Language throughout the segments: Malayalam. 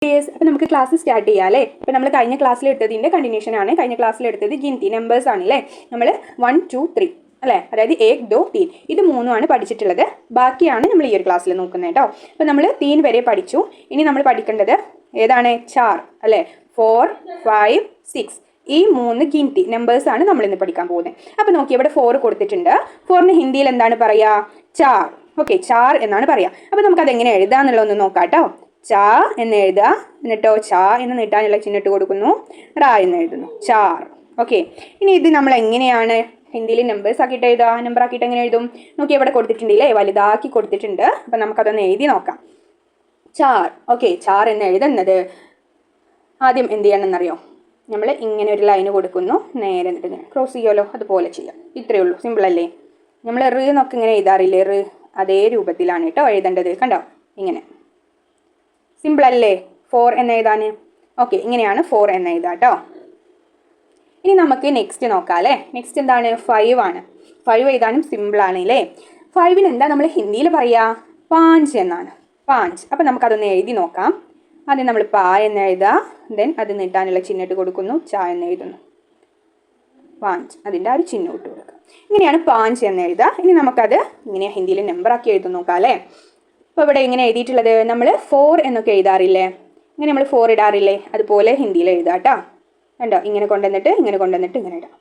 യെസ്, അപ്പോൾ നമുക്ക് ക്ലാസ് സ്റ്റാർട്ട് ചെയ്യാം അല്ലേ. ഇപ്പോൾ നമ്മൾ കഴിഞ്ഞ ക്ലാസ്സിൽ എടുത്തതിൻ്റെ കണ്ടിന്യൂഷൻ ആണ്. കഴിഞ്ഞ ക്ലാസ്സിൽ എടുത്തത് ജിൻതി നമ്പേഴ്സ് ആണ് അല്ലേ. നമ്മൾ 1 2 3 അല്ലേ, അതായത് 1 2 3 ഇത് മൂന്നുമാണ് പഠിച്ചിട്ടുള്ളത്. ബാക്കിയാണ് നമ്മൾ ഈ ഒരു ക്ലാസ്സിൽ നോക്കുന്നത് കേട്ടോ. അപ്പോൾ നമ്മൾ 3 വരെ പഠിച്ചു. ഇനി നമ്മൾ പഠിക്കേണ്ടത് ഏതാണ്? 4 അല്ലേ, 4 5 6 ഈ 3 ഗിൻതി നമ്പേഴ്സ് ആണ് നമ്മൾ ഇന്ന് പഠിക്കാൻ പോകുന്നത്. അപ്പോൾ നോക്കി, ഇവിടെ 4 കൊടുത്തിട്ടുണ്ട്. 4ന് ഹിന്ദിയിൽ എന്താണ് പറയുക? ചാർ. ഓക്കെ, ചാർ എന്നാണ് പറയുക. അപ്പോൾ നമുക്കത് എങ്ങനെ എഴുതാന്നുള്ളതൊന്ന് നോക്കാം കേട്ടോ. ച എന്ന് എഴുതുക, എന്നിട്ടോ ച എന്ന് നീട്ടാനുള്ള ചിഹ്നിട്ട് കൊടുക്കുന്നു, റ എന്ന് എഴുതുന്നു, ചാർ. ഓക്കെ, ഇനി ഇത് നമ്മൾ എങ്ങനെയാണ് ഹിന്ദിയിൽ നമ്പേഴ്സ് ആക്കിയിട്ട് എഴുതുക? നമ്പർ ആക്കിയിട്ട് എങ്ങനെ എഴുതും? നോക്കി, ഇവിടെ കൊടുത്തിട്ടുണ്ടല്ലേ, വലുതാക്കി കൊടുത്തിട്ടുണ്ട്. അപ്പം നമുക്കതൊന്ന് എഴുതി നോക്കാം. ചാർ. ഓക്കെ, ചാർ എന്ന് എഴുതുന്നത് ആദ്യം എന്ത് ചെയ്യണമെന്നറിയോ? നമ്മൾ ഇങ്ങനെ ഒരു ലൈന് കൊടുക്കുന്നു, നേരെ എന്നിട്ട് ഇങ്ങനെ ക്രോസ് ചെയ്യുമല്ലോ, അതുപോലെ ചെയ്യാം. ഇത്രയേ ഉള്ളൂ, സിമ്പിളല്ലേ? നമ്മൾ റ് എന്നൊക്കെ ഇങ്ങനെ എഴുതാറില്ലേ, റ് അതേ രൂപത്തിലാണ് കേട്ടോ എഴുതേണ്ടത്. കണ്ടോ, ഇങ്ങനെ സിമ്പിൾ അല്ലേ 4 എന്ന് എഴുതാൻ? ഓക്കെ, ഇങ്ങനെയാണ് 4 എന്ന് എഴുതാം കേട്ടോ. ഇനി നമുക്ക് നെക്സ്റ്റ് നോക്കാം അല്ലേ. നെക്സ്റ്റ് എന്താണ്? 5 ആണ്. 5 എഴുതാനും സിമ്പിളാണ് അല്ലേ. 5ന് എന്താ നമ്മൾ ഹിന്ദിയിൽ പറയുക? പാഞ്ച് എന്നാണ്, പാഞ്ച്. അപ്പം നമുക്കതൊന്ന് എഴുതി നോക്കാം. ആദ്യം നമ്മൾ പാ എന്ന് എഴുതുക, ദെൻ അത് നീട്ടാനുള്ള ചിഹ്നിട്ട് കൊടുക്കുന്നു, ച എന്ന് എഴുതുന്നു, പാഞ്ച്. അതിൻ്റെ ആ ഒരു ചിഹ്നം ഇട്ട് കൊടുക്കുക. ഇങ്ങനെയാണ് പാഞ്ച് എന്ന് എഴുതുക. ഇനി നമുക്കത് ഇങ്ങനെ ഹിന്ദിയിൽ നമ്പറാക്കി എഴുതി നോക്കാം അല്ലേ. അപ്പോൾ ഇവിടെ ഇങ്ങനെ എഴുതിയിട്ടുള്ളത് നമ്മൾ 4 എന്നൊക്കെ എഴുതാറില്ലേ, ഇങ്ങനെ നമ്മൾ 4 ഇടാറില്ലേ, അതുപോലെ ഹിന്ദിയിൽ എഴുതാം കേട്ടോ. കണ്ടോ, ഇങ്ങനെ കൊണ്ടുവന്നിട്ട് ഇങ്ങനെ ഇടാം.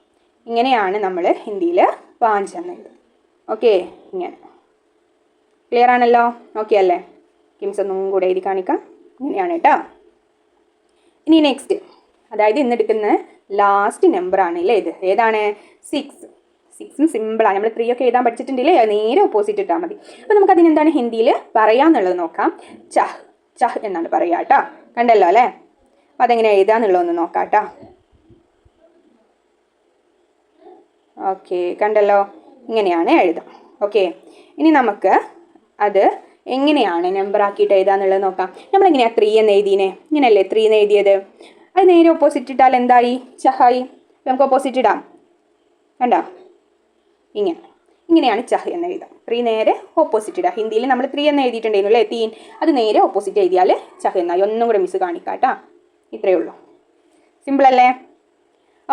ഇങ്ങനെയാണ് നമ്മൾ ഹിന്ദിയിൽ പാഞ്ച് എന്ന് എഴുതുക. ഓക്കെ, ഇങ്ങനെ ക്ലിയർ ആണല്ലോ. ഓക്കെ അല്ലേ? കിംസ് ഒന്നും കൂടെ എഴുതി കാണിക്കാം. ഇങ്ങനെയാണ് കേട്ടോ. ഇനി നെക്സ്റ്റ്, അതായത് ഇന്നെടുക്കുന്ന ലാസ്റ്റ് നമ്പറാണ് അല്ലേ ഇത്. ഏതാണ്? 6. 6 സിമ്പിളാണ്. നമ്മൾ 3 ഒക്കെ എഴുതാൻ പഠിച്ചിട്ടുണ്ടല്ലേ, നേരെ ഓപ്പോസിറ്റ് ഇട്ടാൽ മതി. അപ്പോൾ നമുക്ക് അതിനെന്താണ് ഹിന്ദിയിൽ പറയാന്നുള്ളത് നോക്കാം. ചഹ്, ചഹ് എന്നാണ് പറയുക കേട്ടോ. കണ്ടല്ലോ അല്ലേ. അപ്പം അതെങ്ങനെ എഴുതാന്നുള്ളതൊന്ന് നോക്കാം കേട്ടോ. ഓക്കെ, കണ്ടല്ലോ, ഇങ്ങനെയാണ് എഴുതാം. ഓക്കെ, ഇനി നമുക്ക് അത് എങ്ങനെയാണ് നമ്പർ ആക്കിയിട്ട് എഴുതാന്നുള്ളത് നോക്കാം. നമ്മളെങ്ങനെയാണ് 3 എന്ന് എഴുതിയേ? ഇങ്ങനെയല്ലേ 3 എന്ന് എഴുതിയത്. അത് നേരെ ഓപ്പോസിറ്റ് ഇട്ടാൽ എന്തായി? ചഹായി. നമുക്ക് ഓപ്പോസിറ്റ് ഇടാം. കണ്ടോ, ഇങ്ങനെയാണ് ചഹ് എന്ന് എഴുതാം. 3 നേരെ ഓപ്പോസിറ്റ് ഇടാം. ഹിന്ദിയിൽ നമ്മൾ 3 എന്ന് എഴുതിയിട്ടുണ്ടായിരുന്നു അല്ലേ, തീൻ. അത് നേരെ ഓപ്പോസിറ്റ് എഴുതിയാൽ ചഹ് എന്നായി. ഒന്നും കൂടെ മിസ് കാണിക്കാം കേട്ടോ. ഇത്രയേ ഉള്ളൂ, സിമ്പിൾ അല്ലേ.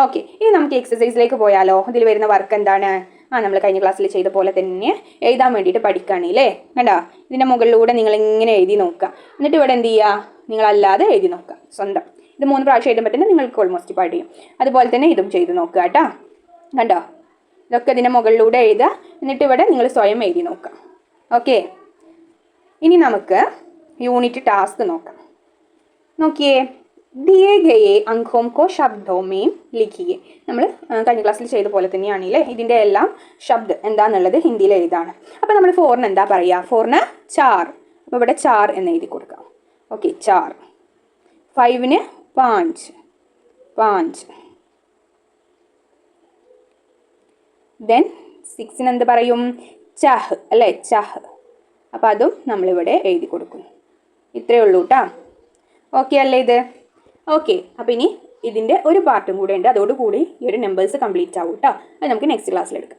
ഓക്കെ, ഇനി നമുക്ക് എക്സസൈസിലേക്ക് പോയാലോ. ഇതിൽ വരുന്ന വർക്ക് എന്താണ്? നമ്മൾ കഴിഞ്ഞ ക്ലാസ്സിൽ ചെയ്ത പോലെ തന്നെ എഴുതാൻ വേണ്ടിയിട്ട് പഠിക്കുകയാണല്ലേ. കണ്ടോ, ഇതിൻ്റെ മുകളിലൂടെ നിങ്ങൾ ഇങ്ങനെ എഴുതി നോക്കുക. എന്നിട്ട് ഇവിടെ എന്ത് ചെയ്യുക? നിങ്ങളല്ലാതെ എഴുതി നോക്കുക സ്വന്തം. ഇത് 3 പ്രാവശ്യം എഴുതുമ്പോൾ തന്നെ നിങ്ങൾക്ക് ഓൾമോസ്റ്റ് പഠിക്കും. അതുപോലെ തന്നെ ഇതും ചെയ്ത് നോക്കുക കേട്ടോ. കണ്ടോ, ഇതൊക്കെ ഇതിൻ്റെ മുകളിലൂടെ എഴുതുക. എന്നിട്ട് ഇവിടെ നിങ്ങൾ സ്വയം എഴുതി നോക്കുക. ഓക്കെ, ഇനി നമുക്ക് യൂണിറ്റ് ടാസ്ക് നോക്കാം. നോക്കിയേ, ദിയേ ഗയേ അങ്കോം കോ ശബ്ദോ മേം ലിഖിയേ. നമ്മൾ കഴിഞ്ഞ ക്ലാസ്സിൽ ചെയ്ത പോലെ തന്നെയാണല്ലേ. ഇതിൻ്റെ എല്ലാം ശബ്ദം എന്താണെന്നുള്ളത് ഹിന്ദിയിൽ എഴുതാണ്. അപ്പോൾ നമ്മൾ 4ന് എന്താ പറയുക? 4ന് ചാർ. അപ്പോൾ ഇവിടെ ചാർ എന്ന് എഴുതി കൊടുക്കാം. ഓക്കെ, ചാർ. 5ന് പാഞ്ച്, പാഞ്ച്. ദെൻ 6ന് എന്ത് പറയും? ചഹ് അല്ലേ, ചഹ്. അപ്പോൾ അതും നമ്മളിവിടെ എഴുതി കൊടുക്കുന്നു. ഇത്രയേ ഉള്ളൂ കേട്ടോ. ഓക്കെ അല്ലേ ഇത്? ഓക്കെ, അപ്പോൾ ഇനി ഇതിൻ്റെ ഒരു പാർട്ടും കൂടെ ഉണ്ട്. അതോടുകൂടി ഈ ഒരു നമ്പേഴ്സ് കംപ്ലീറ്റ് ആവും കേട്ടോ. അത് നമുക്ക് നെക്സ്റ്റ് ക്ലാസ്സിൽ എടുക്കാം.